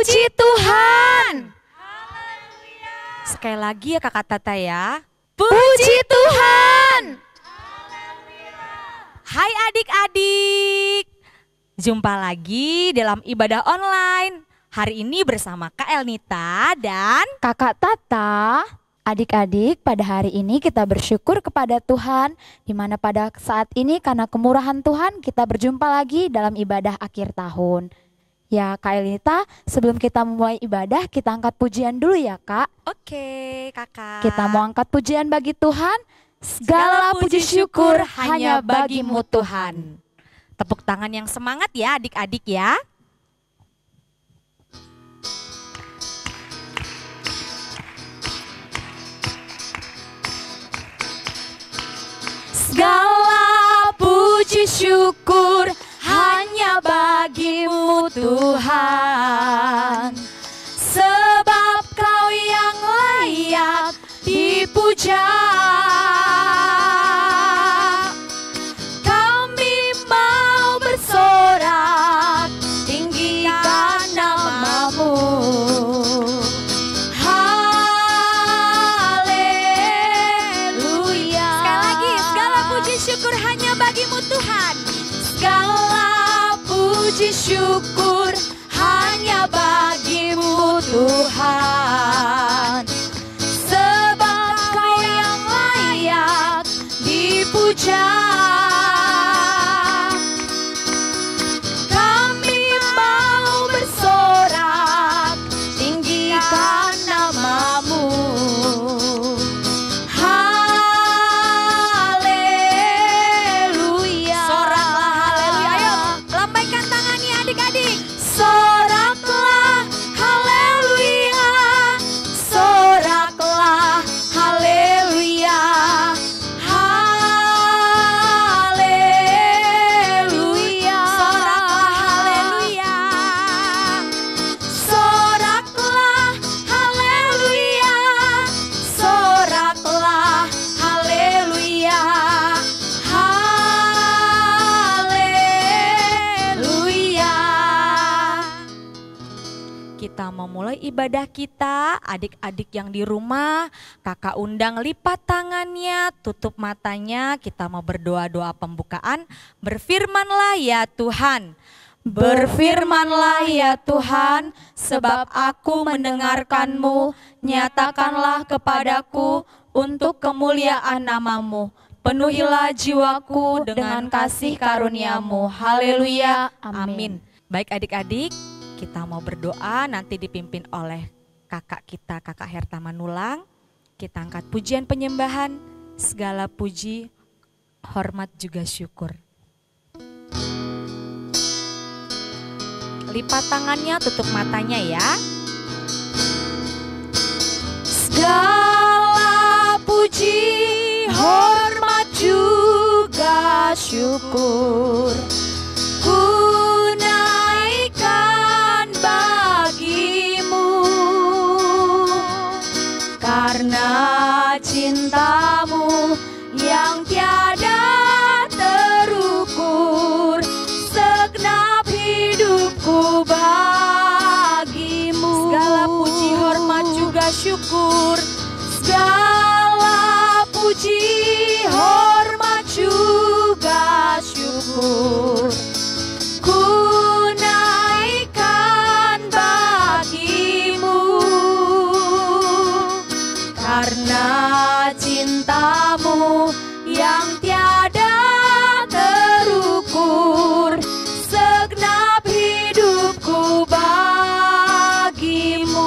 Puji Tuhan. Sekali lagi ya Kakak Tata ya. Puji Tuhan. Hai adik-adik. Jumpa lagi dalam ibadah online. Hari ini bersama Kak Elnita dan Kakak Tata. Adik-adik, pada hari ini kita bersyukur kepada Tuhan, di mana pada saat ini karena kemurahan Tuhan kita berjumpa lagi dalam ibadah akhir tahun. Ya Kak Elnita, sebelum kita memulai ibadah kita angkat pujian dulu ya Kak. Oke Kakak. Kita mau angkat pujian bagi Tuhan. Segala puji syukur hanya bagimu Tuhan. Tepuk tangan yang semangat ya adik-adik ya. Segala puji syukur hanya bagimu Tuhan, sebab Kau yang layak dipuja. Kami mau bersorak tinggikan nama-Mu. Haleluya. Sekali lagi, segala puji syukur hanya bagimu Tuhan. Segala puji syukur hanya bagimu Tuhan, sebab Kau yang layak dipuja. Kami mau bersorak tinggikan nama-Mu. Haleluya. Soraklah haleluya. Ayo lambaikan tangannya adik-adik. Soraklah haleluya, soraklah haleluya, haleluya, Soraklah haleluya. soraklah haleluya, soraklah haleluya. Kita mau mulai ibadah kita, adik-adik yang di rumah, kakak undang lipat tangannya, tutup matanya, kita mau berdoa-doa pembukaan, berfirmanlah ya Tuhan. Berfirmanlah ya Tuhan, sebab aku mendengarkan-Mu, nyatakanlah kepadaku untuk kemuliaan nama-Mu. Penuhilah jiwaku dengan kasih karunia-Mu. Haleluya. Amin. Baik adik-adik, kita mau berdoa nanti dipimpin oleh kakak kita, Kakak Herta Manulang. Kita angkat pujian penyembahan, segala puji, hormat juga syukur. Lipat tangannya, tutup matanya ya. Segala puji, hormat juga syukur ku naikkan bagimu, karena cinta-Mu yang tiada terukur, segenap hidupku bagimu. Segala puji, hormat juga syukur. Segala puji, hormat juga syukur ku naikkan bagimu, karena cinta-Mu yang tiada terukur, segenap hidupku bagimu.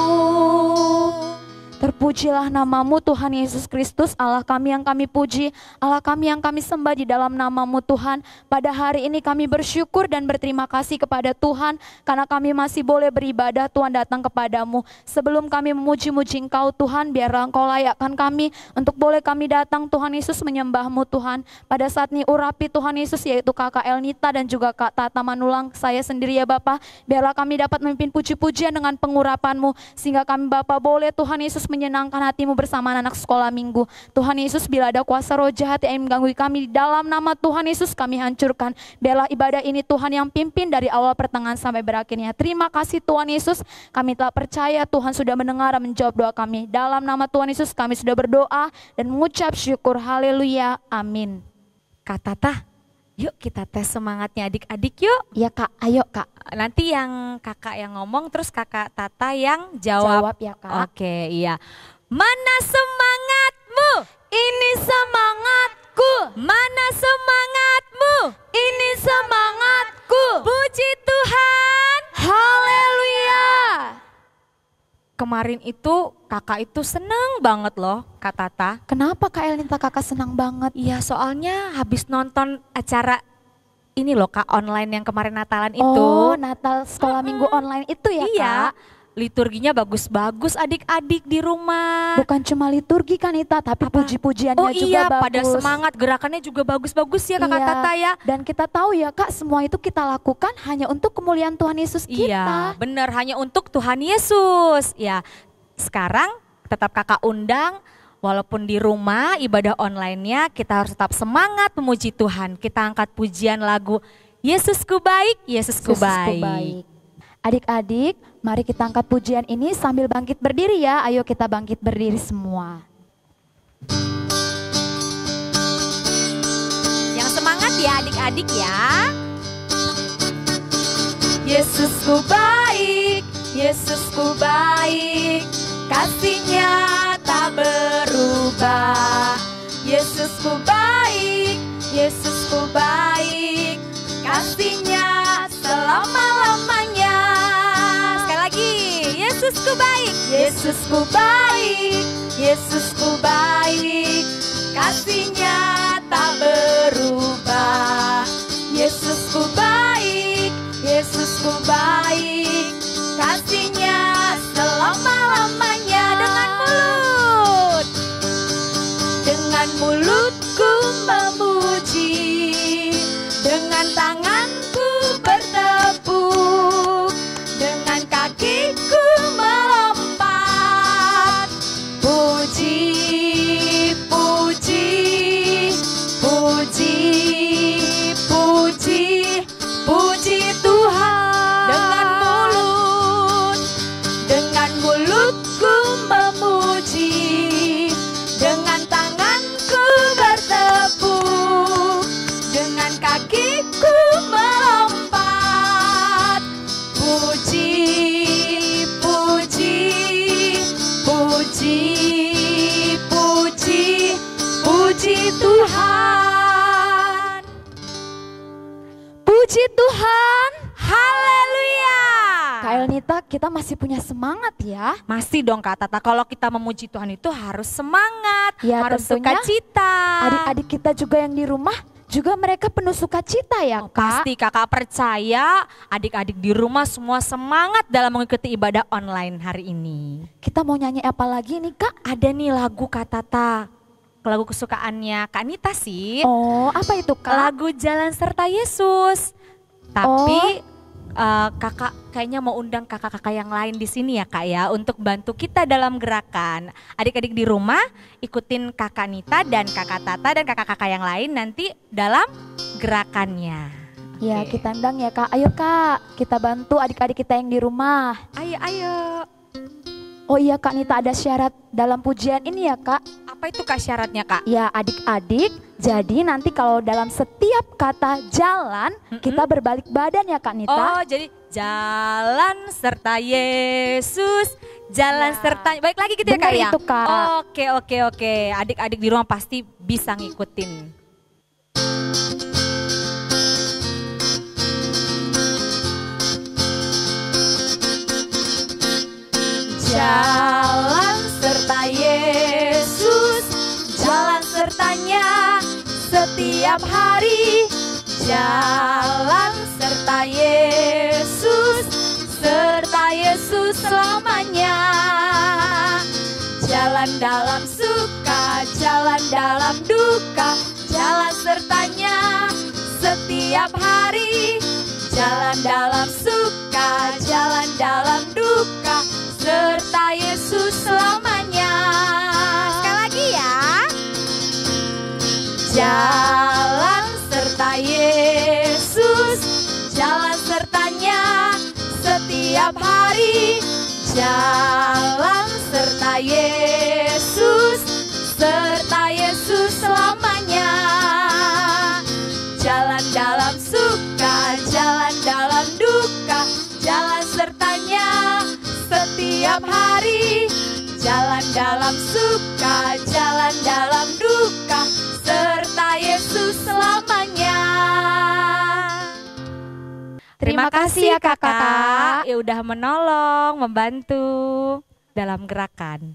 Terpujilah nama-Mu Tuhan Yesus Kristus, Allah kami yang kami puji, Allah kami yang kami sembah di dalam nama-Mu Tuhan. Pada hari ini kami bersyukur dan berterima kasih kepada Tuhan, karena kami masih boleh beribadah Tuhan datang kepadamu. Sebelum kami memuji-muji Engkau Tuhan, biarlah Engkau layakkan kami untuk boleh kami datang Tuhan Yesus menyembah-Mu Tuhan. Pada saat ini urapi Tuhan Yesus, yaitu Kakak Elnita dan juga Kak Tata Manulang, saya sendiri ya Bapa. Biarlah kami dapat memimpin puji-pujian dengan pengurapan-Mu, sehingga kami Bapa boleh Tuhan Yesus menyenangkan menyenangkan hatimu bersama anak sekolah minggu. Tuhan Yesus, bila ada kuasa roh jahat yang mengganggu kami, di dalam nama Tuhan Yesus kami hancurkan. Biarlah ibadah ini Tuhan yang pimpin dari awal pertengahan sampai berakhirnya. Terima kasih Tuhan Yesus, kami telah percaya Tuhan sudah mendengar dan menjawab doa kami. Dalam nama Tuhan Yesus kami sudah berdoa dan mengucap syukur. Haleluya, amin. Kak Tata, yuk kita tes semangatnya adik-adik yuk. Ya Kak, ayo Kak. Nanti yang kakak yang ngomong, terus kakak Tata yang jawab. Jawab ya Kak. Oke, iya. Mana semangatmu? Ini semangatku. Mana semangatmu? Ini semangatku. Puji Tuhan. Haleluya. Kemarin itu kakak itu seneng banget loh Kak Tata. Kenapa Kak Elnita kakak senang banget? Iya, soalnya habis nonton acara ini loh Kak, online yang kemarin Natalan itu. Oh, Natal sekolah minggu online itu ya iya, Kak? liturginya bagus-bagus adik-adik di rumah. Bukan cuma liturgi kan Ita, tapi puji-pujiannya juga iya, bagus. pada semangat, gerakannya juga bagus-bagus ya Kakak Iya, Tata ya. Dan kita tahu ya Kak, semua itu kita lakukan hanya untuk kemuliaan Tuhan Yesus kita. Iya, benar, hanya untuk Tuhan Yesus. Ya, sekarang tetap kakak undang, walaupun di rumah ibadah online-nya kita harus tetap semangat memuji Tuhan. Kita angkat pujian lagu Yesusku baik, Yesusku baik. Adik-adik, mari kita angkat pujian ini sambil bangkit berdiri ya. Ayo kita bangkit berdiri semua. Yang semangat ya adik-adik ya. Yesusku baik, Yesusku baik, kasih-Nya tak berubah. Yesusku baik, Yesusku baik, kasih-Nya selama-lamanya. Sekali lagi, Yesusku baik. Yesusku baik, Yesusku baik, kasih-Nya tak berubah. Yesusku baik, Yesusku baik, kasih-Nya selama-lamanya. Dengan mulutku memuji, dengan tanganku bertepuk, dengan kakiku melompat. Puji, puji, puji, puji, puji Tuhan. Dengan mulutku memuji, dengan tanganku bertepuk, dengan kakiku melompat. Puji, puji, puji, puji, puji Tuhan. Puji Tuhan. Haleluya. Kak Elnita, kita masih punya semangat ya. Masih dong Kak Tata, kalau kita memuji Tuhan itu harus semangat, Ya, harus tentunya sukacita. Adik-adik kita juga yang di rumah, juga mereka penuh sukacita ya Kak. Pasti kakak percaya adik-adik di rumah semua semangat dalam mengikuti ibadah online hari ini. Kita mau nyanyi apa lagi nih Kak? Ada nih lagu Kak Tata, lagu kesukaannya Kak Nita sih. Oh, apa itu Kak? Lagu Jalan Serta Yesus. Tapi kakak kayaknya mau undang kakak-kakak yang lain di sini ya Kak ya, untuk bantu kita dalam gerakan. Adik-adik di rumah ikutin Kakak Nita dan Kakak Tata dan kakak-kakak yang lain nanti dalam gerakannya. Ya, Oke. kita undang ya Kak. Ayo Kak, kita bantu adik-adik kita yang di rumah. Ayo. Oh iya Kak Nita, ada syarat dalam pujian ini ya Kak. Apa itu Kak syaratnya Kak? Ya adik-adik, jadi nanti kalau dalam setiap kata jalan, kita berbalik badan ya Kak Nita. Oh, jadi jalan serta Yesus, jalan Ya. serta. Baik lagi gitu ya Kak Benar ya? itu, Kak. Oke. Adik-adik di rumah pasti bisa ngikutin. Jalan serta Yesus, jalan sertanya setiap hari. Jalan serta Yesus, serta Yesus selamanya. Jalan dalam suka, jalan dalam duka, jalan sertanya setiap hari. Jalan dalam suka, jalan dalam duka, serta Yesus selamanya. Yesus, jalan sertanya setiap hari. Jalan serta Yesus selamanya. Jalan dalam suka, jalan dalam duka, jalan sertanya setiap hari. Jalan dalam suka, jalan dalam duka, serta Yesus selamanya. Terima kasih ya kakak, ya udah menolong, membantu dalam gerakan.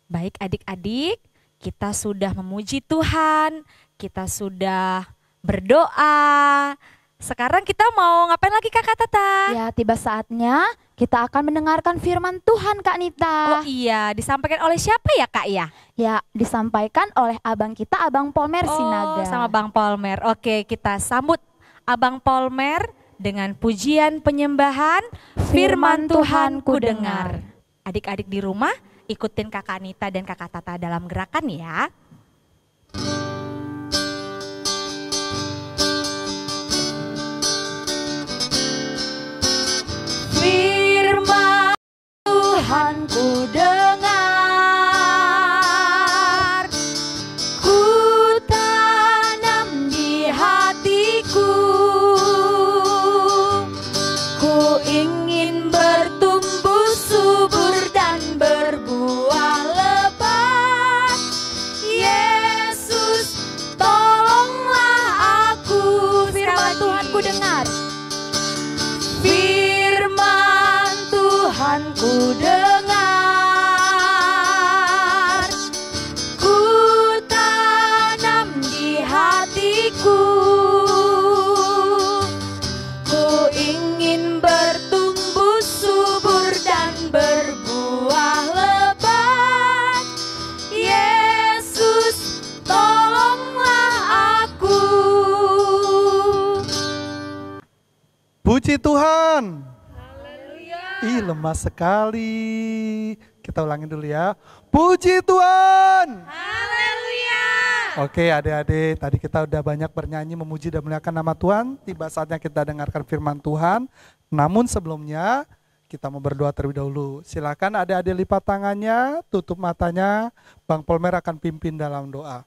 Baik adik-adik, kita sudah memuji Tuhan, kita sudah berdoa. Sekarang kita mau ngapain lagi Kakak Tata? Ya, tiba saatnya kita akan mendengarkan firman Tuhan Kak Nita. Oh iya, disampaikan oleh siapa ya Kak ya? Ya, disampaikan oleh abang kita, Abang Polmer Sinaga. Sama Bang Polmer. Oke, kita sambut Abang Polmer dengan pujian penyembahan Firman Tuhan ku dengar. Adik-adik di rumah ikutin Kakak Anita dan Kakak Tata dalam gerakan ya. Firman Tuhan ku dengar, ku tanam di hatiku, ku ingin bertumbuh subur dan berbuah lebat. Yesus, tolonglah aku. Firman Tuhan ku dengar. Firman Tuhan ku dengar, ku tanam di hatiku, ku ingin bertumbuh subur dan berbuah lebat. Yesus, tolonglah aku. Puji Tuhan. Ih, lemah sekali. Kita ulangin dulu ya. Puji Tuhan. Haleluya. Oke adik-adik, tadi kita udah banyak bernyanyi memuji dan memuliakan nama Tuhan. Tiba saatnya kita dengarkan firman Tuhan. Namun sebelumnya kita mau berdoa terlebih dahulu. Silakan adik-adik lipat tangannya, tutup matanya. Bang Polmer akan pimpin dalam doa.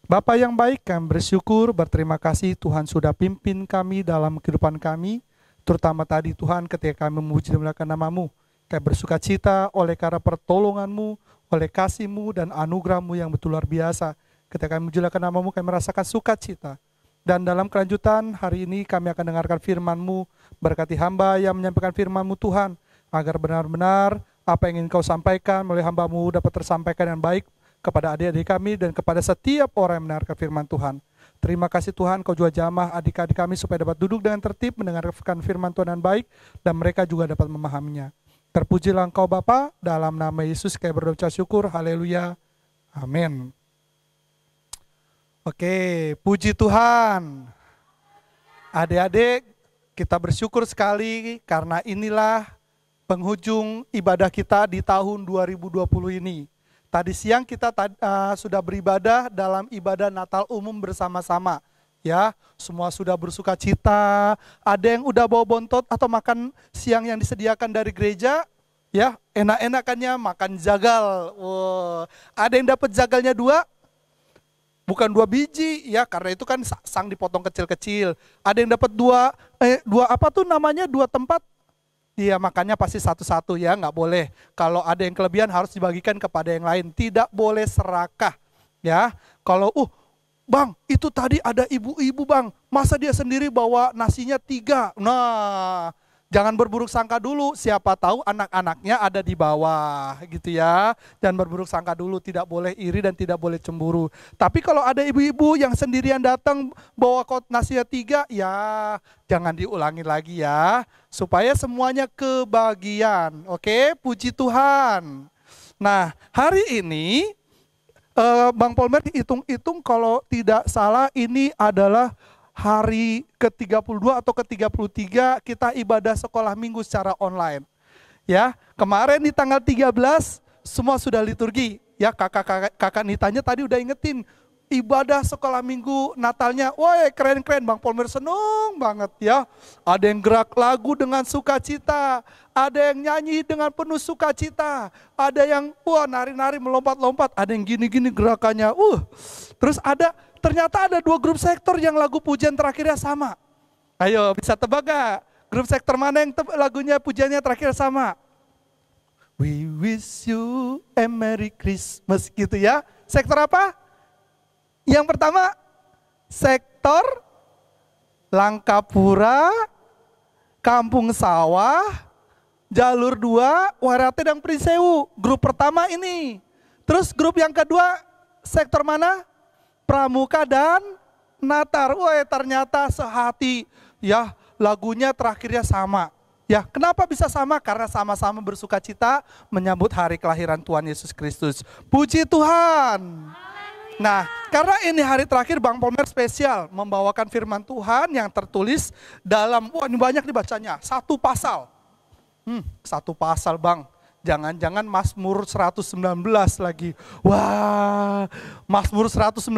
Bapak yang baik, kami bersyukur, berterima kasih Tuhan sudah pimpin kami dalam kehidupan kami. Terutama tadi Tuhan ketika kami memuji dan memuliakan nama-Mu. Kami bersuka cita oleh karena pertolongan-Mu, oleh kasih-Mu dan anugerah-Mu yang betul luar biasa. Ketika kami memuji dan memuliakan nama-Mu, kami merasakan sukacita. Dan dalam kelanjutan hari ini kami akan dengarkan firman-Mu. Berkati hamba yang menyampaikan firman-Mu Tuhan. Agar benar-benar apa yang ingin Kau sampaikan melalui hamba-Mu dapat tersampaikan dengan baik kepada adik-adik kami dan kepada setiap orang yang mendengarkan firman Tuhan. Terima kasih Tuhan, Kau juga jamah adik-adik kami supaya dapat duduk dengan tertib mendengarkan firman Tuhan dengan baik dan mereka juga dapat memahaminya. Terpujilah Engkau Bapa, dalam nama Yesus kami berdoa syukur, haleluya, amin. Oke, puji Tuhan. Adik-adik, kita bersyukur sekali karena inilah penghujung ibadah kita di tahun 2020 ini. Tadi siang kita sudah beribadah dalam ibadah Natal umum bersama-sama. Ya, semua sudah bersuka cita. Ada yang udah bawa bontot atau makan siang yang disediakan dari gereja. Ya, enak-enakannya makan jagal. Wow. Ada yang dapat jagalnya 2, bukan 2 biji, ya karena itu kan sang dipotong kecil-kecil. Ada yang dapat 2 apa tuh namanya 2 tempat. Iya, makannya pasti satu-satu ya, nggak boleh. Kalau ada yang kelebihan harus dibagikan kepada yang lain. Tidak boleh serakah. Ya, kalau bang, itu tadi ada ibu-ibu bang, masa dia sendiri bawa nasinya 3. Nah, jangan berburuk sangka dulu. Siapa tahu anak-anaknya ada di bawah, gitu ya. Dan berburuk sangka dulu, tidak boleh iri dan tidak boleh cemburu. Tapi kalau ada ibu-ibu yang sendirian datang bawa nasinya 3, ya jangan diulangi lagi ya. Supaya semuanya kebagian. Oke, puji Tuhan. Nah, hari ini Bang Polmer hitung-hitung kalau tidak salah ini adalah hari ke-32 atau ke-33 kita ibadah sekolah minggu secara online. Ya, kemarin di tanggal 13 semua sudah liturgi. Ya, kakak Nitanya tadi udah ingetin. ibadah sekolah minggu Natalnya, woi keren-keren, Bang Polmer seneng banget ya. Ada yang gerak lagu dengan sukacita, ada yang nyanyi dengan penuh sukacita, ada yang nari-nari melompat-lompat, ada yang gini-gini gerakannya. Terus ternyata ada 2 grup sektor yang lagu pujian terakhirnya sama. Ayo bisa tebak gak? Grup sektor mana yang lagunya pujiannya terakhir sama? We wish you a Merry Christmas gitu ya. Sektor apa? Yang pertama, sektor Langkapura, Kampung Sawah, Jalur 2, Warate dan Prisewu. Grup pertama ini. Terus grup yang kedua, sektor mana? Pramuka dan Natar. Ternyata sehati ya, lagunya terakhirnya sama. Ya, kenapa bisa sama? Karena sama-sama bersuka cita menyambut hari kelahiran Tuhan Yesus Kristus. Puji Tuhan. Nah, karena ini hari terakhir, Bang Polmer spesial membawakan firman Tuhan yang tertulis dalam, ini banyak dibacanya, 1 pasal. 1 pasal Bang. Jangan-jangan Mazmur 119 lagi. Wah, Mazmur 119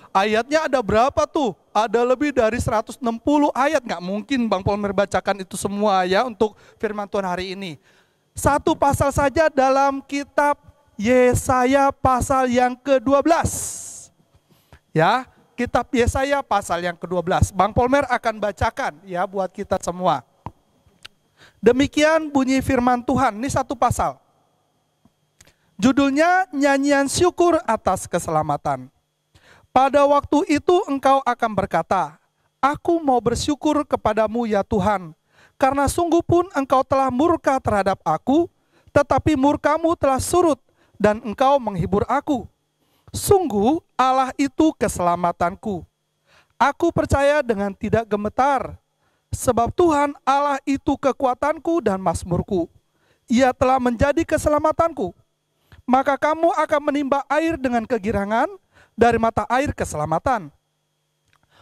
ayatnya ada berapa tuh? Ada lebih dari 160 ayat. Nggak mungkin Bang Polmer bacakan itu semua ya untuk firman Tuhan hari ini. 1 pasal saja dalam kitab Yesaya pasal yang ke-12. Ya, kitab Yesaya pasal yang ke-12. Bang Polmer akan bacakan ya buat kita semua. Demikian bunyi firman Tuhan, ini 1 pasal. Judulnya nyanyian syukur atas keselamatan. Pada waktu itu engkau akan berkata, aku mau bersyukur kepadamu ya Tuhan, karena sungguh pun engkau telah murka terhadap aku, tetapi murkamu telah surut dan engkau menghibur aku. Sungguh Allah itu keselamatanku. Aku percaya dengan tidak gemetar. Sebab Tuhan Allah itu kekuatanku dan mazmurku. Ia telah menjadi keselamatanku. Maka kamu akan menimba air dengan kegirangan dari mata air keselamatan.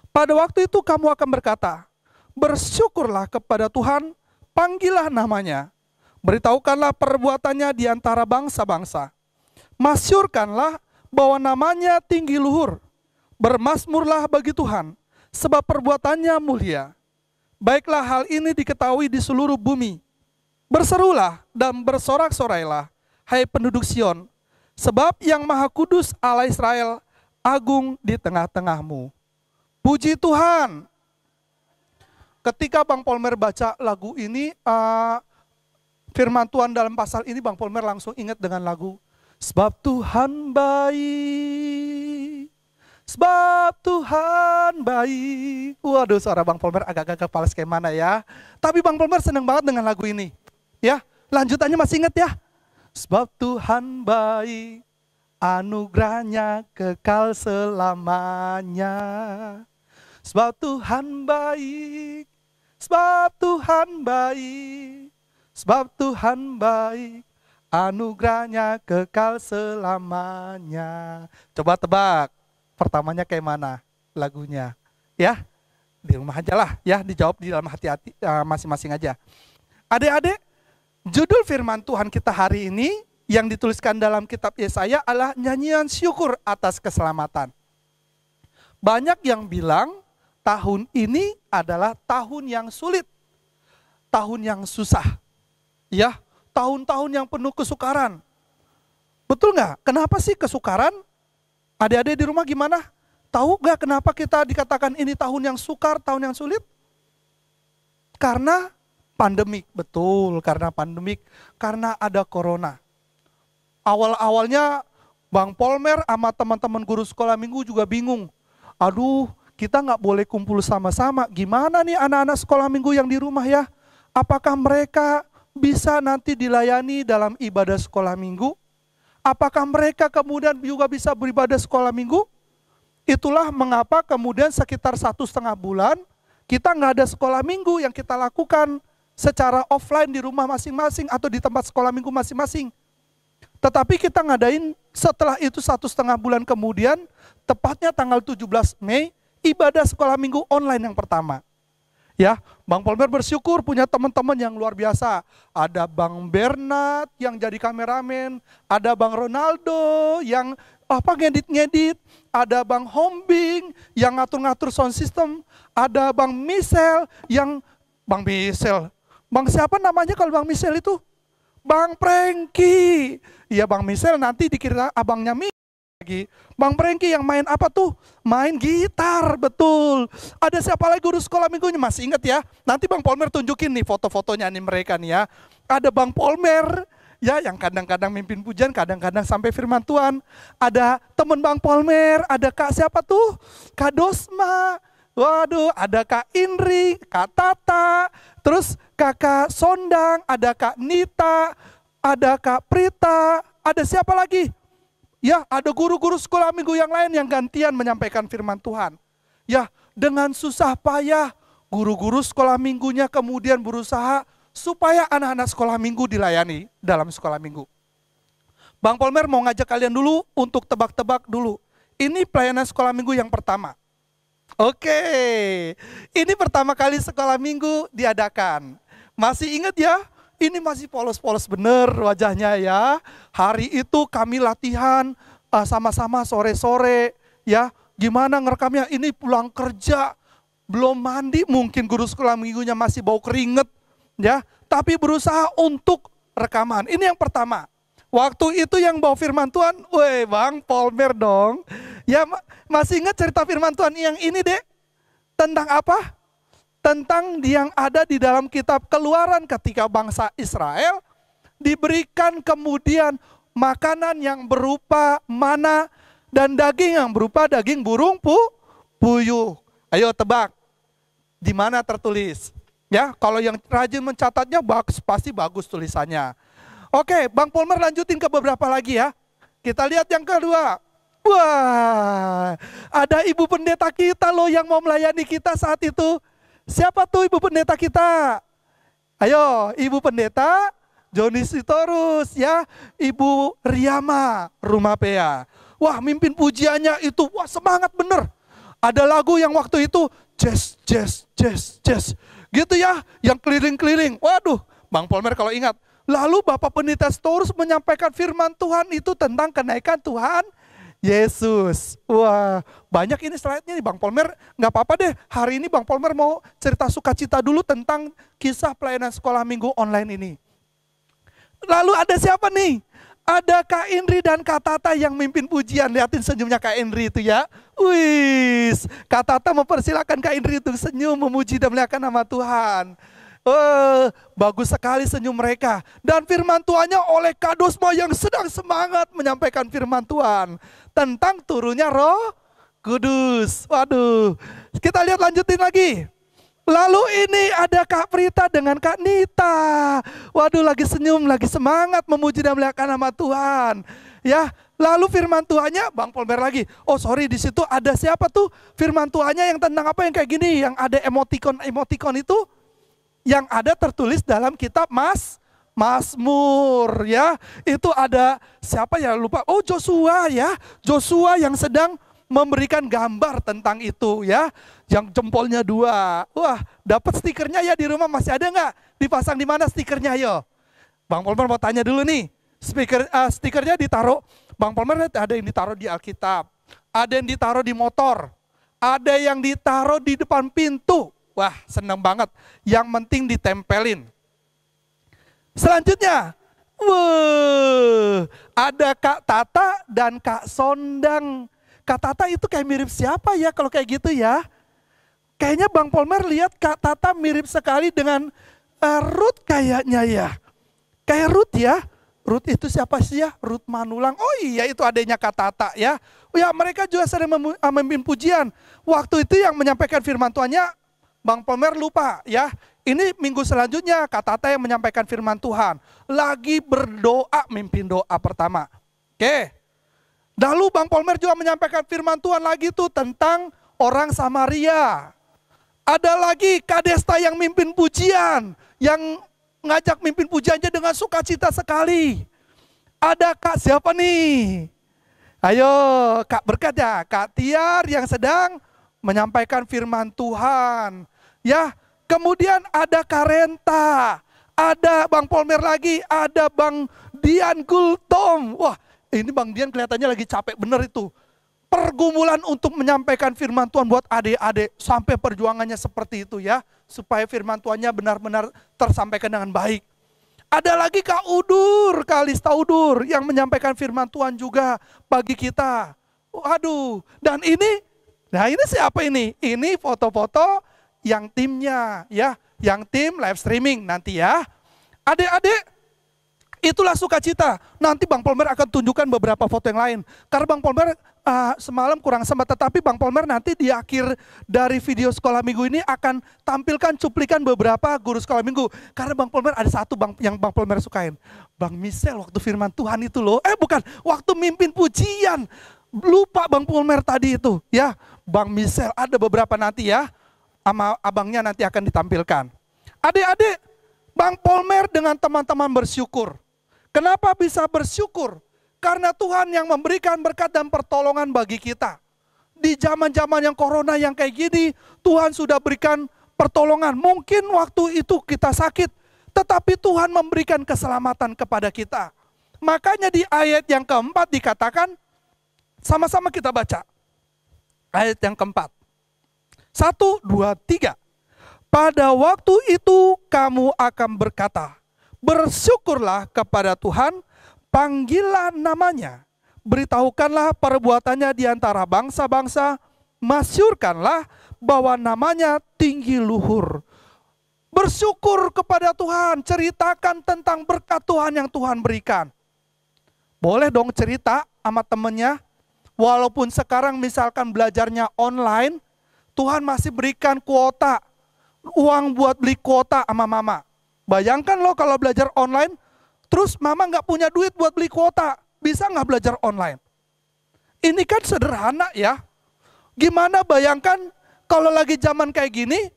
Pada waktu itu kamu akan berkata, bersyukurlah kepada Tuhan, panggillah namanya. Beritahukanlah perbuatannya di antara bangsa-bangsa. Masyurkanlah bahwa namanya tinggi luhur. Bermazmurlah bagi Tuhan, sebab perbuatannya mulia. Baiklah hal ini diketahui di seluruh bumi. Berserulah dan bersorak-sorailah, hai penduduk Sion, sebab yang Maha Kudus Allah Israel agung di tengah-tengahmu. Puji Tuhan. Ketika Bang Polmer baca lagu ini, firman Tuhan dalam pasal ini, Bang Polmer langsung ingat dengan lagu Sebab Tuhan baik. Sebab Tuhan baik. Waduh, suara Bang Polmer agak-agak fals kayak mana ya. Tapi Bang Polmer senang banget dengan lagu ini. Ya, lanjutannya masih ingat ya. Sebab Tuhan baik, anugerahnya kekal selamanya. Sebab Tuhan baik, sebab Tuhan baik, sebab Tuhan baik, anugerahnya kekal selamanya. Coba tebak. Pertamanya kayak mana lagunya? Ya, di rumah aja lah ya, dijawab di dalam hati-hati masing-masing aja. Adik-adik, judul firman Tuhan kita hari ini yang dituliskan dalam kitab Yesaya adalah nyanyian syukur atas keselamatan. Banyak yang bilang tahun ini adalah tahun yang sulit, tahun yang susah. Ya, tahun-tahun yang penuh kesukaran. Betul nggak? Kenapa sih kesukaran? Adik-adik di rumah gimana? Tahu gak kenapa kita dikatakan ini tahun yang sukar, tahun yang sulit? Karena pandemik, betul, karena pandemik, karena ada corona. Awal-awalnya Bang Polmer sama teman-teman guru sekolah minggu juga bingung. Aduh, kita gak boleh kumpul sama-sama, gimana nih anak-anak sekolah minggu yang di rumah ya? Apakah mereka bisa nanti dilayani dalam ibadah sekolah minggu? Apakah mereka kemudian juga bisa beribadah sekolah minggu? Itulah mengapa kemudian sekitar 1,5 bulan kita nggak ada sekolah minggu yang kita lakukan secara offline di rumah masing-masing atau di tempat sekolah minggu masing-masing. Tetapi kita ngadain setelah itu 1,5 bulan kemudian, tepatnya tanggal 17 Mei, ibadah sekolah minggu online yang pertama. Ya, Bang Polmer bersyukur punya teman-teman yang luar biasa. Ada Bang Bernard yang jadi kameramen, ada Bang Ronaldo yang ngedit-ngedit, ada Bang Hombing yang ngatur-ngatur sound system, ada Bang Michel yang Bang siapa namanya kalau Bang Michel itu? Bang Prengki. Iya, Bang Michel nanti dikira abangnya lagi. Bang Prengki yang main apa tuh? Main gitar, betul. Ada siapa lagi guru sekolah minggunya? Masih ingat ya? Nanti Bang Polmer tunjukin nih foto-fotonya nih mereka nih ya. Ada Bang Polmer ya yang kadang-kadang mimpin pujian, kadang-kadang sampai firman Tuhan. Ada teman Bang Polmer, ada Kak siapa tuh? Kak Dosma. Waduh, ada Kak Indri, Kak Tata, terus Kakak Sondang, ada Kak Nita, ada Kak Prita, ada siapa lagi? Ya, ada guru-guru sekolah minggu yang lain yang gantian menyampaikan firman Tuhan. Ya, dengan susah payah, guru-guru sekolah minggunya kemudian berusaha supaya anak-anak sekolah minggu dilayani dalam sekolah minggu. Bang Polmer mau ngajak kalian dulu untuk tebak-tebak dulu. Ini pelayanan sekolah minggu yang pertama. Oke, ini pertama kali sekolah minggu diadakan. Masih ingat ya? Ini masih polos-polos bener wajahnya ya. Hari itu kami latihan sama-sama sore-sore ya. Gimana ngerekamnya? Ini pulang kerja, belum mandi, mungkin guru sekolah minggunya masih bau keringet ya. Tapi berusaha untuk rekaman. Ini yang pertama. Waktu itu yang bawa firman Tuhan, weh Bang Polmer dong. Ya masih ingat cerita firman Tuhan yang ini dek? Tentang apa? Tentang yang ada di dalam kitab Keluaran ketika bangsa Israel diberikan kemudian makanan yang berupa mana dan daging yang berupa daging burung puyuh. Ayo tebak, di mana tertulis? Ya, kalau yang rajin mencatatnya pasti bagus tulisannya. Oke, Bang Polmer lanjutin ke beberapa lagi ya. Kita lihat yang kedua. Wah, ada ibu pendeta kita loh yang mau melayani kita saat itu. Siapa tuh ibu pendeta kita? Ayo, ibu pendeta Joni Sitorus ya, Ibu Riyama Rumapea. Wah, mimpin pujiannya itu wah semangat bener. Ada lagu yang waktu itu jazz gitu ya, yang keliling-keliling. Waduh, Bang Polmer kalau ingat. Lalu Bapak Pendeta Sitorus menyampaikan firman Tuhan itu tentang kenaikan Tuhan Yesus. Wah, banyak ini slide-nya nih Bang Polmer. Nggak apa-apa deh, hari ini Bang Polmer mau cerita sukacita dulu tentang kisah pelayanan sekolah minggu online ini. Lalu ada siapa nih? Ada Kak Indri dan Kak Tata yang mimpin pujian. Lihatin senyumnya Kak Indri itu ya. Wis, Kak Tata mempersilahkan Kak Indri untuk senyum, memuji dan memuliakan nama Tuhan. Bagus sekali senyum mereka. Dan firman Tuhannya oleh Kak Dosma yang sedang semangat menyampaikan firman Tuhan tentang turunnya Roh Kudus. Waduh, kita lihat lanjutin lagi. Lalu ini ada Kak Prita dengan Kak Nita. Waduh, lagi senyum, lagi semangat memuji dan memuliakan nama Tuhan. Ya, lalu firman Tuhannya Bang Polmer lagi. Oh sorry, di situ ada siapa tuh? Firman Tuhannya yang tentang apa yang kayak gini, yang ada emoticon itu? Yang ada tertulis dalam kitab Mazmur ya. Itu ada siapa ya lupa. Oh Joshua ya. Joshua yang sedang memberikan gambar tentang itu ya. Yang jempolnya 2. Wah, dapat stikernya ya di rumah, masih ada nggak? Dipasang di mana stikernya yo? Bang Polmer mau tanya dulu nih. Stikernya ditaruh, Bang Polmer ada yang ditaruh di Alkitab. Ada yang ditaruh di motor. Ada yang ditaruh di depan pintu. Wah, seneng banget. Yang penting ditempelin. Selanjutnya, ada Kak Tata dan Kak Sondang. Kak Tata itu kayak mirip siapa ya kalau kayak gitu ya? Kayaknya Bang Polmer lihat Kak Tata mirip sekali dengan Ruth kayaknya ya. Kayak Ruth ya. Ruth itu siapa sih ya? Ruth Manulang. Oh iya, itu adanya Kak Tata ya. Ya, mereka juga sering memimpin pujian. Waktu itu yang menyampaikan firman Tuhannya Bang Polmer lupa ya. Ini minggu selanjutnya Kak Tata yang menyampaikan firman Tuhan. Lagi berdoa, mimpin doa pertama. Oke. Lalu Bang Polmer juga menyampaikan firman Tuhan lagi tuh tentang orang Samaria. Ada lagi Kak Desta yang mimpin pujian. Yang ngajak mimpin pujiannya dengan sukacita sekali. Ada Kak siapa nih? Ayo Kak Berkat ya. Kak Tiar yang sedang menyampaikan firman Tuhan. Ya, Kemudian ada Karenta, ada Bang Polmer lagi, ada Bang Dian Gultom. Wah, ini Bang Dian kelihatannya lagi capek bener itu. Pergumulan untuk menyampaikan firman Tuhan buat adik-adik, sampai perjuangannya seperti itu ya, supaya firman Tuhannya benar-benar tersampaikan dengan baik. Ada lagi Kak Udur, Kak Lista Udur yang menyampaikan firman Tuhan juga bagi kita. Waduh, dan ini, nah ini siapa ini? Ini foto-foto yang timnya ya, yang tim live streaming nanti ya. Adik-adik, itulah sukacita. Nanti Bang Polmer akan tunjukkan beberapa foto yang lain. Karena Bang Polmer semalam kurang sempat, tetapi Bang Polmer nanti di akhir dari video sekolah minggu ini akan tampilkan cuplikan beberapa guru sekolah minggu. Karena Bang Polmer ada satu yang Bang Polmer sukain. Bang Michelle waktu firman Tuhan itu loh. Bukan, waktu mimpin pujian. Lupa Bang Polmer tadi itu ya. Bang Michelle ada beberapa nanti ya. Sama abangnya nanti akan ditampilkan. Adik-adik, Bang Polmer dengan teman-teman bersyukur. Kenapa bisa bersyukur? Karena Tuhan yang memberikan berkat dan pertolongan bagi kita. Di zaman-zaman yang corona yang kayak gini, Tuhan sudah berikan pertolongan. Mungkin waktu itu kita sakit, tetapi Tuhan memberikan keselamatan kepada kita. Makanya di ayat yang keempat dikatakan, sama-sama kita baca. Ayat yang keempat. 1, 2, 3. Pada waktu itu kamu akan berkata, bersyukurlah kepada Tuhan, panggillah namanya, beritahukanlah perbuatannya di antara bangsa-bangsa, masyurkanlah bahwa namanya tinggi luhur. Bersyukur kepada Tuhan, ceritakan tentang berkat Tuhan yang Tuhan berikan. Boleh dong cerita sama temennya, walaupun sekarang misalkan belajarnya online, Tuhan masih berikan kuota, uang buat beli kuota sama mama. Bayangkan loh kalau belajar online, terus mama nggak punya duit buat beli kuota, bisa nggak belajar online? Ini kan sederhana ya. Gimana bayangkan kalau lagi zaman kayak gini,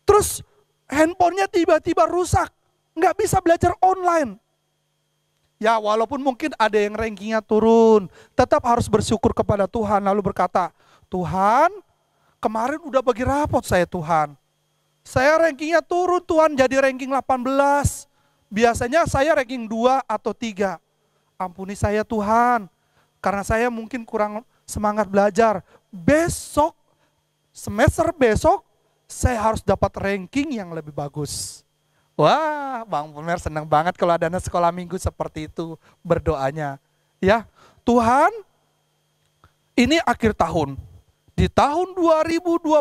terus handphonenya tiba-tiba rusak, nggak bisa belajar online. Ya walaupun mungkin ada yang rankingnya turun, tetap harus bersyukur kepada Tuhan, lalu berkata, Tuhan, kemarin udah bagi rapot saya Tuhan. Saya rankingnya turun Tuhan jadi ranking 18. Biasanya saya ranking 2 atau 3. Ampuni saya Tuhan. Karena saya mungkin kurang semangat belajar. Besok, semester besok, saya harus dapat ranking yang lebih bagus. Wah, Bang Polmer senang banget kalau ada anak sekolah minggu seperti itu berdoanya. Ya, Tuhan, ini akhir tahun. Di tahun 2021,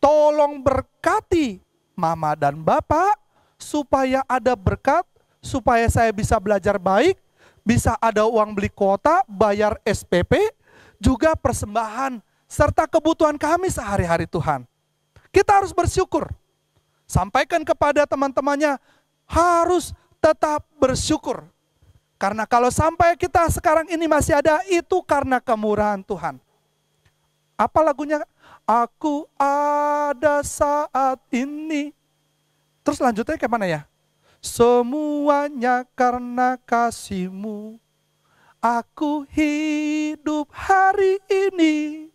tolong berkati mama dan bapak, supaya ada berkat, supaya saya bisa belajar baik, bisa ada uang beli kuota, bayar SPP, juga persembahan, serta kebutuhan kami sehari-hari Tuhan. Kita harus bersyukur. Sampaikan kepada teman-temannya, harus tetap bersyukur. Karena kalau sampai kita sekarang ini masih ada, itu karena kemurahan Tuhan. Apa lagunya? Aku ada saat ini. Terus lanjutnya kayak mana ya? Semuanya karena kasih-Mu. Aku hidup hari ini.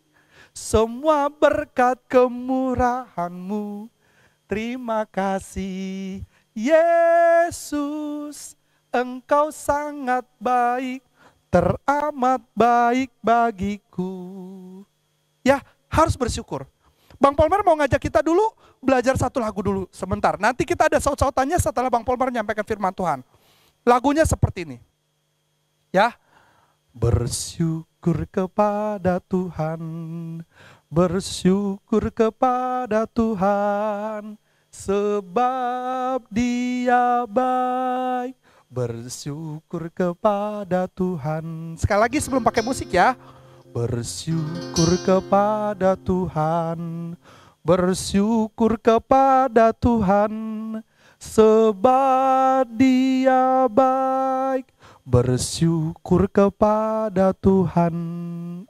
Semua berkat kemurahan-Mu. Terima kasih Yesus. Engkau sangat baik. Teramat baik bagiku. Ya, harus bersyukur. Bang Polmer mau ngajak kita dulu belajar satu lagu dulu sebentar. Nanti kita ada saut-sautannya setelah Bang Polmer menyampaikan firman Tuhan. Lagunya seperti ini. Ya. Bersyukur kepada Tuhan. Bersyukur kepada Tuhan. Sebab Dia baik. Bersyukur kepada Tuhan. Sekali lagi sebelum pakai musik ya. Bersyukur kepada Tuhan, bersyukur kepada Tuhan, sebab Dia baik, bersyukur kepada Tuhan.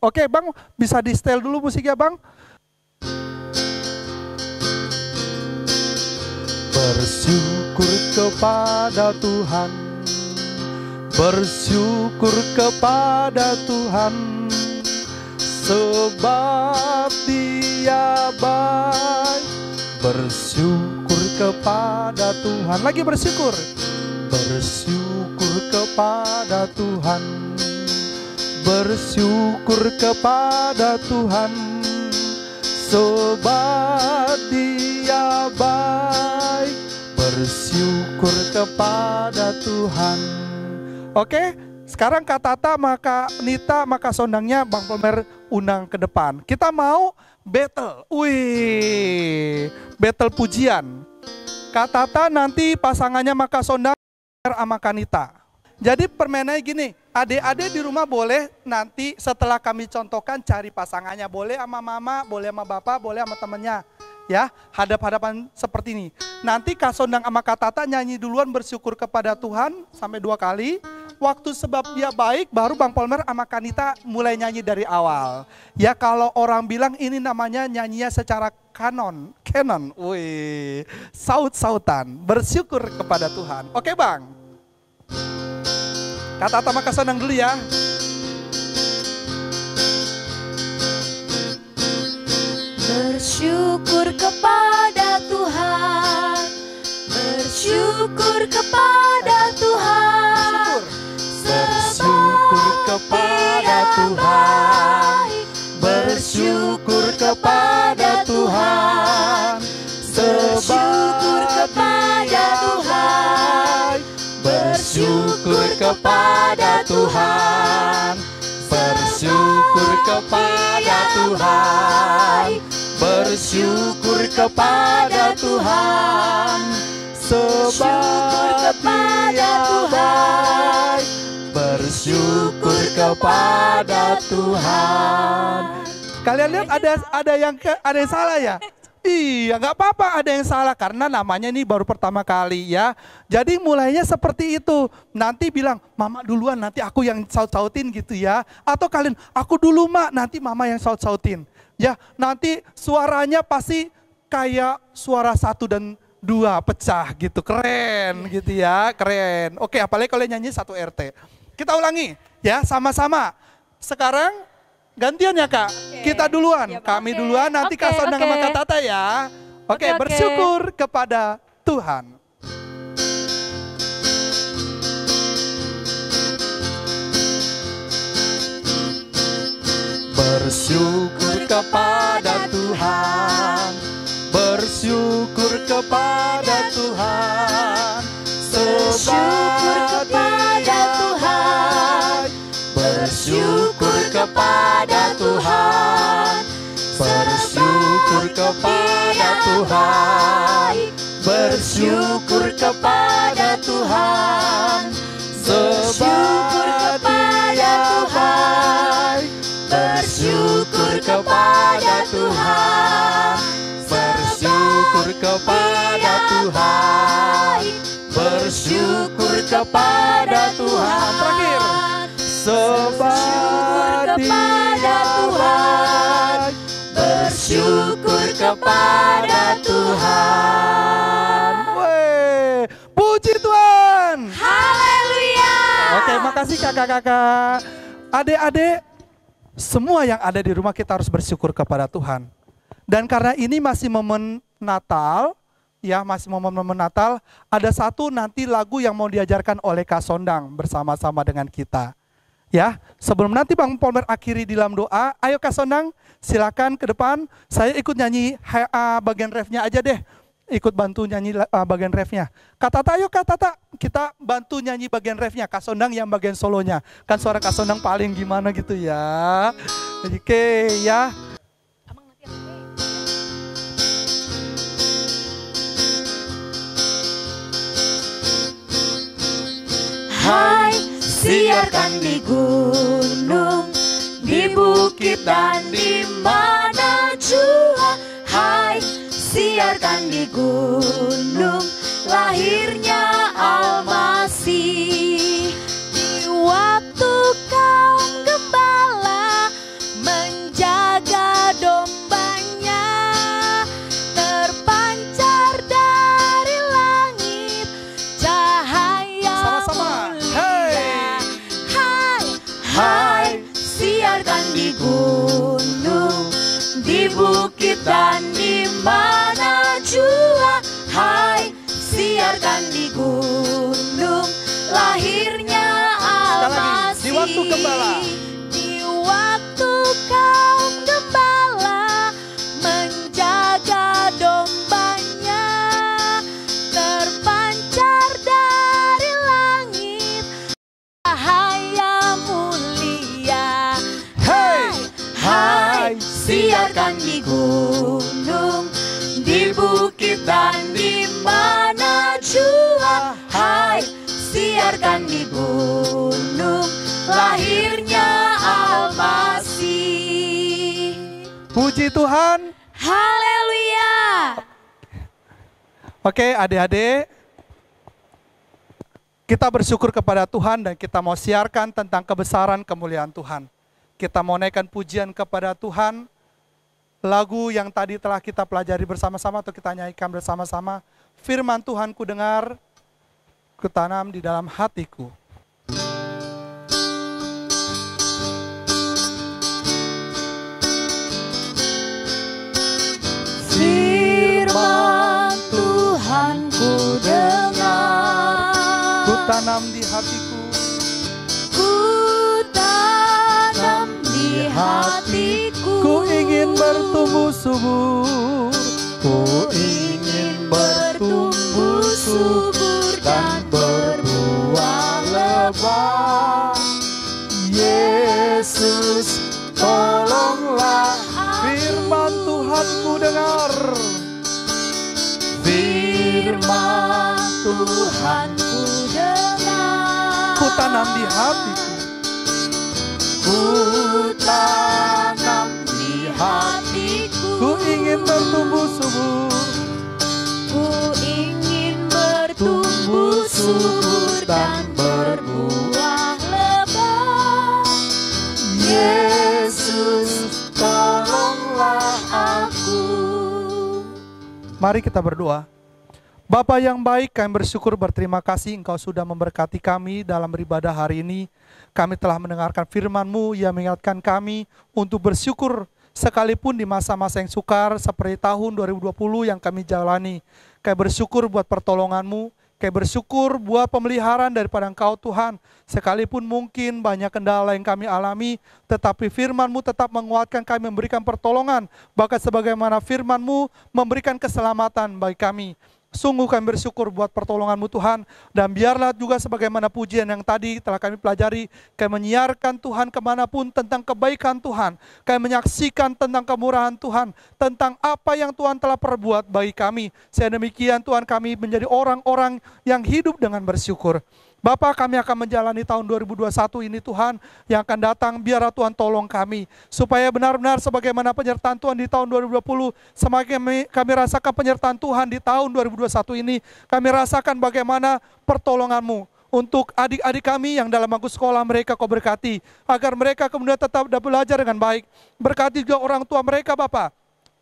Oke Bang, bisa di setel dulu musiknya Bang. Bersyukur kepada Tuhan, bersyukur kepada Tuhan, sebab Dia baik, Bersyukur kepada Tuhan. Lagi bersyukur. Bersyukur kepada Tuhan. Bersyukur kepada Tuhan. Sebab Dia baik. Bersyukur kepada Tuhan. Oke, sekarang Kak Tata, maka Nita, maka Sondangnya Bang Palmer undang ke depan. Kita mau battle. Wih, battle pujian. Kak Tata nanti pasangannya maka Sondang sama Kanita. Jadi permainannya gini, adik-adik di rumah boleh nanti setelah kami contohkan cari pasangannya. Boleh sama mama, boleh sama bapak, boleh sama temennya. Ya, hadap-hadapan seperti ini. Nanti Kak Sondang sama Kak Tata nyanyi duluan bersyukur kepada Tuhan sampai 2 kali. Waktu sebab Dia baik, baru Bang Palmer sama Kanita mulai nyanyi dari awal. Ya, kalau orang bilang ini namanya nyanyinya secara canon. Wih, saut-sautan, bersyukur kepada Tuhan. Oke Bang? Kak Tata sama Kak Sondang dulu ya. Bersyukur kepada Tuhan, bersyukur kepada Tuhan, Bersyukur kepada Tuhan, bersyukur kepada Tuhan, bersyukur kepada Tuhan, bersyukur kepada Tuhan, bersyukur kepada Tuhan, bersyukur kepada Tuhan, sebab Dia baik. Bersyukur kepada Tuhan. Kalian lihat ada yang salah ya? Iya, nggak apa-apa ada yang salah karena namanya ini baru pertama kali ya. Jadi mulainya seperti itu. Nanti bilang mama duluan, nanti aku yang saut-sautin gitu ya. Atau kalian aku dulu mak, nanti mama yang saut-sautin. Ya, nanti suaranya pasti kayak suara 1 dan 2 pecah gitu, keren gitu ya, keren. Oke, apalagi kalau nyanyi 1 RT. Kita ulangi ya, sama-sama. Sekarang gantian ya Kak, kita duluan, ya, kami duluan, nanti Kak Sondang sama Kak Tata ya. Oke, bersyukur kepada Tuhan. Bersyukur kepada Tuhan, bersyukur kepada Tuhan, bersyukur kepada Tuhan, bersyukur kepada Tuhan, bersyukur kepada Tuhan, bersyukur kepada Tuhan, bersyukur kepada Tuhan, bersyukur kepada Tuhan, bersyukur kepada Tuhan, bersyukur kepada Tuhan. Terakhir, sebab Dia Tuhan, bersyukur kepada Tuhan. Weh, puji Tuhan. Haleluya. Oke, makasih kakak-kakak. Adik-adik, semua yang ada di rumah kita harus bersyukur kepada Tuhan. Dan karena ini masih momen Natal, ya masih momen Natal, ada satu nanti lagu yang mau diajarkan oleh Kak Sondang bersama-sama dengan kita. Ya, sebelum nanti Bang Palmer akhiri di dalam doa, ayo Kak Sondang silakan ke depan. Saya ikut nyanyi bagian refnya aja deh. Ikut bantu nyanyi bagian refnya. Kak Tata, ayo Kak Tata, kita bantu nyanyi bagian refnya. Kak Sondang yang bagian solonya. Kan suara Kak Sondang paling gimana gitu ya. Oke ya. Hai, siarkan di gunung, di bukit dan di mana jua. Hai, siarkan di gunung, lahirnya Almasih. Di waktu kaum gembala menjaga dombanya, terpancar dari langit cahaya mulia. Hai, siarkan di gunung, di bukit dan di mana jua. Puji Tuhan. Haleluya. Oke, adik-adik, kita bersyukur kepada Tuhan dan kita mau siarkan tentang kebesaran kemuliaan Tuhan. Kita mau naikkan pujian kepada Tuhan. Lagu yang tadi telah kita pelajari bersama-sama atau kita nyanyikan bersama-sama. Firman Tuhan ku dengar, ku tanam di dalam hatiku. Firman Tuhan ku dengar, Ku tanam di hatiku. ku tanam di hatiku. Ku ingin bertumbuh subur. Ku ingin bertumbuh subur dan berbuah lebat. Yesus, tolonglah. Firman Tuhan ku dengar. Firman Tuhan ku dengar, Ku tanam di hatiku. ku tanam di hatiku. Ku ingin bertumbuh subur. Ku ingin bertumbuh subur dan berbuah lebat. Yesus, tolonglah aku. Mari kita berdoa. Bapa yang baik, kami bersyukur berterima kasih Engkau sudah memberkati kami dalam beribadah hari ini. Kami telah mendengarkan firman-Mu yang mengingatkan kami untuk bersyukur sekalipun di masa-masa yang sukar seperti tahun 2020 yang kami jalani. Kami bersyukur buat pertolongan-Mu, kami bersyukur buat pemeliharaan daripada Engkau Tuhan. Sekalipun mungkin banyak kendala yang kami alami, tetapi firman-Mu tetap menguatkan kami, memberikan pertolongan. Bahkan sebagaimana firman-Mu memberikan keselamatan bagi kami. Sungguh kami bersyukur buat pertolongan-Mu Tuhan. Dan biarlah juga sebagaimana pujian yang tadi telah kami pelajari, kami menyiarkan Tuhan kemanapun tentang kebaikan Tuhan. Kami menyaksikan tentang kemurahan Tuhan, tentang apa yang Tuhan telah perbuat bagi kami. Sehingga demikian Tuhan, kami menjadi orang-orang yang hidup dengan bersyukur. Bapak, kami akan menjalani tahun 2021 ini Tuhan yang akan datang. Biarlah Tuhan tolong kami supaya benar-benar sebagaimana penyertaan Tuhan di tahun 2020, semakin kami rasakan penyertaan Tuhan di tahun 2021 ini. Kami rasakan bagaimana pertolongan-Mu untuk adik-adik kami yang dalam bangku sekolah mereka Kau berkati, agar mereka kemudian tetap dapat belajar dengan baik. Berkati juga orang tua mereka Bapak,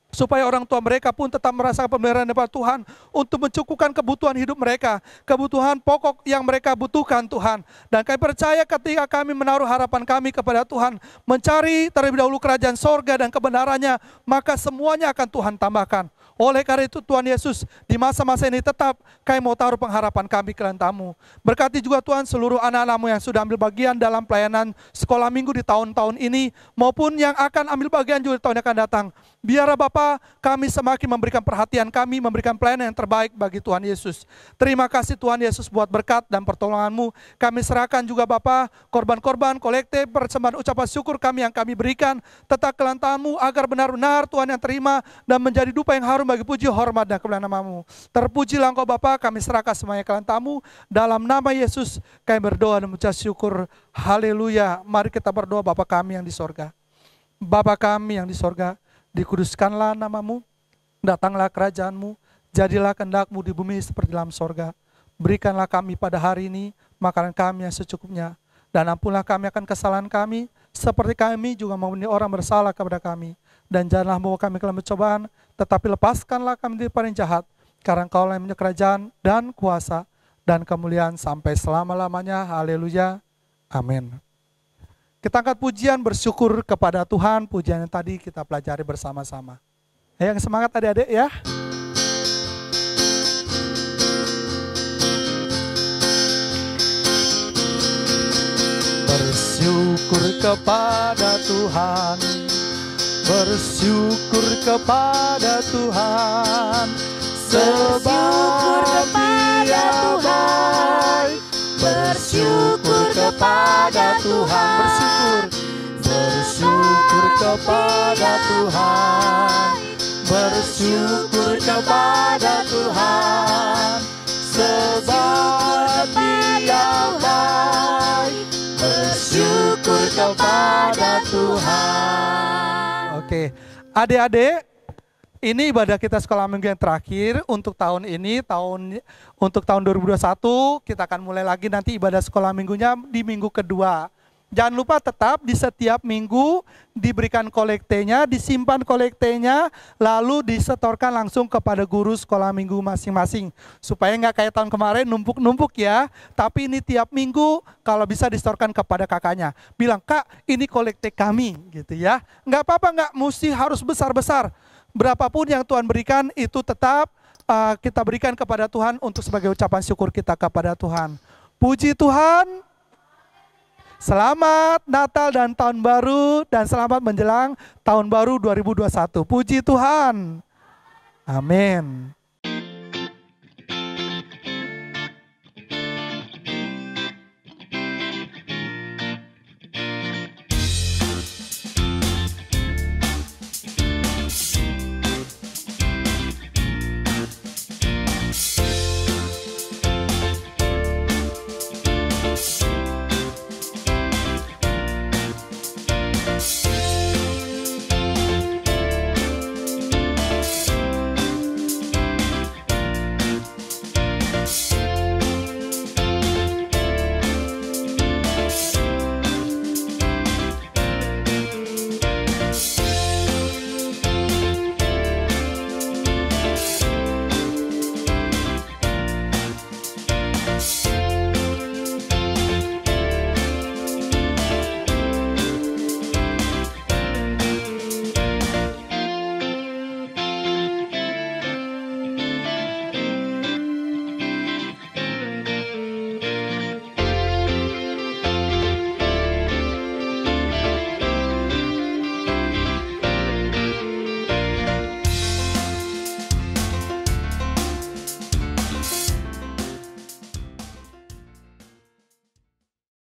supaya orang tua mereka pun tetap merasakan pemeliharaan daripada Tuhan untuk mencukupkan kebutuhan hidup mereka, kebutuhan pokok yang mereka butuhkan Tuhan. Dan kami percaya ketika kami menaruh harapan kami kepada Tuhan, mencari terlebih dahulu kerajaan sorga dan kebenarannya, maka semuanya akan Tuhan tambahkan. Oleh karena itu Tuhan Yesus, di masa-masa ini tetap kami mau taruh pengharapan kami ke dalam Tamu. Berkati juga Tuhan seluruh anak-anak-Mu yang sudah ambil bagian dalam pelayanan sekolah minggu di tahun-tahun ini, maupun yang akan ambil bagian juga di tahun yang akan datang. Biarlah Bapa, kami semakin memberikan perhatian kami, memberikan pelayanan yang terbaik bagi Tuhan Yesus. Terima kasih Tuhan Yesus buat berkat dan pertolongan-Mu. Kami serahkan juga Bapa, korban-korban, kolektif, persembahan ucapan syukur kami yang kami berikan, tetap ke dalam Tamu, agar benar-benar Tuhan yang terima dan menjadi dupa yang harum bagi puji, hormat, dan kemuliaan nama-Mu. Terpujilah Engkau Bapa, kami serahkan semuanya ke dalam Tamu. Dalam nama Yesus kami berdoa dan mengucap syukur. Haleluya. Mari kita berdoa. Bapa kami yang di sorga. Bapa kami yang di sorga, dikuduskanlah nama-Mu, datanglah kerajaan-Mu, jadilah kehendak-Mu di bumi seperti dalam sorga. Berikanlah kami pada hari ini makanan kami yang secukupnya, dan ampunlah kami akan kesalahan kami, seperti kami juga mengampuni orang bersalah kepada kami. Dan janganlah membawa kami ke dalam pencobaan, tetapi lepaskanlah kami dari yang jahat, karena Engkau lah yang punya kerajaan dan kuasa dan kemuliaan sampai selama-lamanya. Haleluya. Amin. Kita angkat pujian bersyukur kepada Tuhan, pujian yang tadi kita pelajari bersama-sama. Yang semangat adik-adik ya. Bersyukur kepada Tuhan, bersyukur kepada Tuhan, sebab Dia baik. Bersyukur kepada Tuhan, bersyukur kepada Tuhan, bersyukur kepada Tuhan, sebab Dia baik. Bersyukur kepada Tuhan. Oke, Adik-adik, ini ibadah kita sekolah minggu yang terakhir untuk tahun ini, untuk tahun 2021 kita akan mulai lagi nanti ibadah sekolah minggunya di minggu kedua. Jangan lupa tetap di setiap minggu diberikan kolektenya, disimpan kolektenya, lalu disetorkan langsung kepada guru sekolah minggu masing-masing. Supaya nggak kayak tahun kemarin numpuk-numpuk ya. Tapi ini tiap minggu kalau bisa disetorkan kepada kakaknya. Bilang, Kak ini kolekte kami gitu ya. Nggak apa-apa, nggak mesti harus besar-besar. Berapapun yang Tuhan berikan itu tetap kita berikan kepada Tuhan untuk sebagai ucapan syukur kita kepada Tuhan. Puji Tuhan. Selamat Natal dan Tahun Baru dan selamat menjelang Tahun Baru 2021. Puji Tuhan. Amin.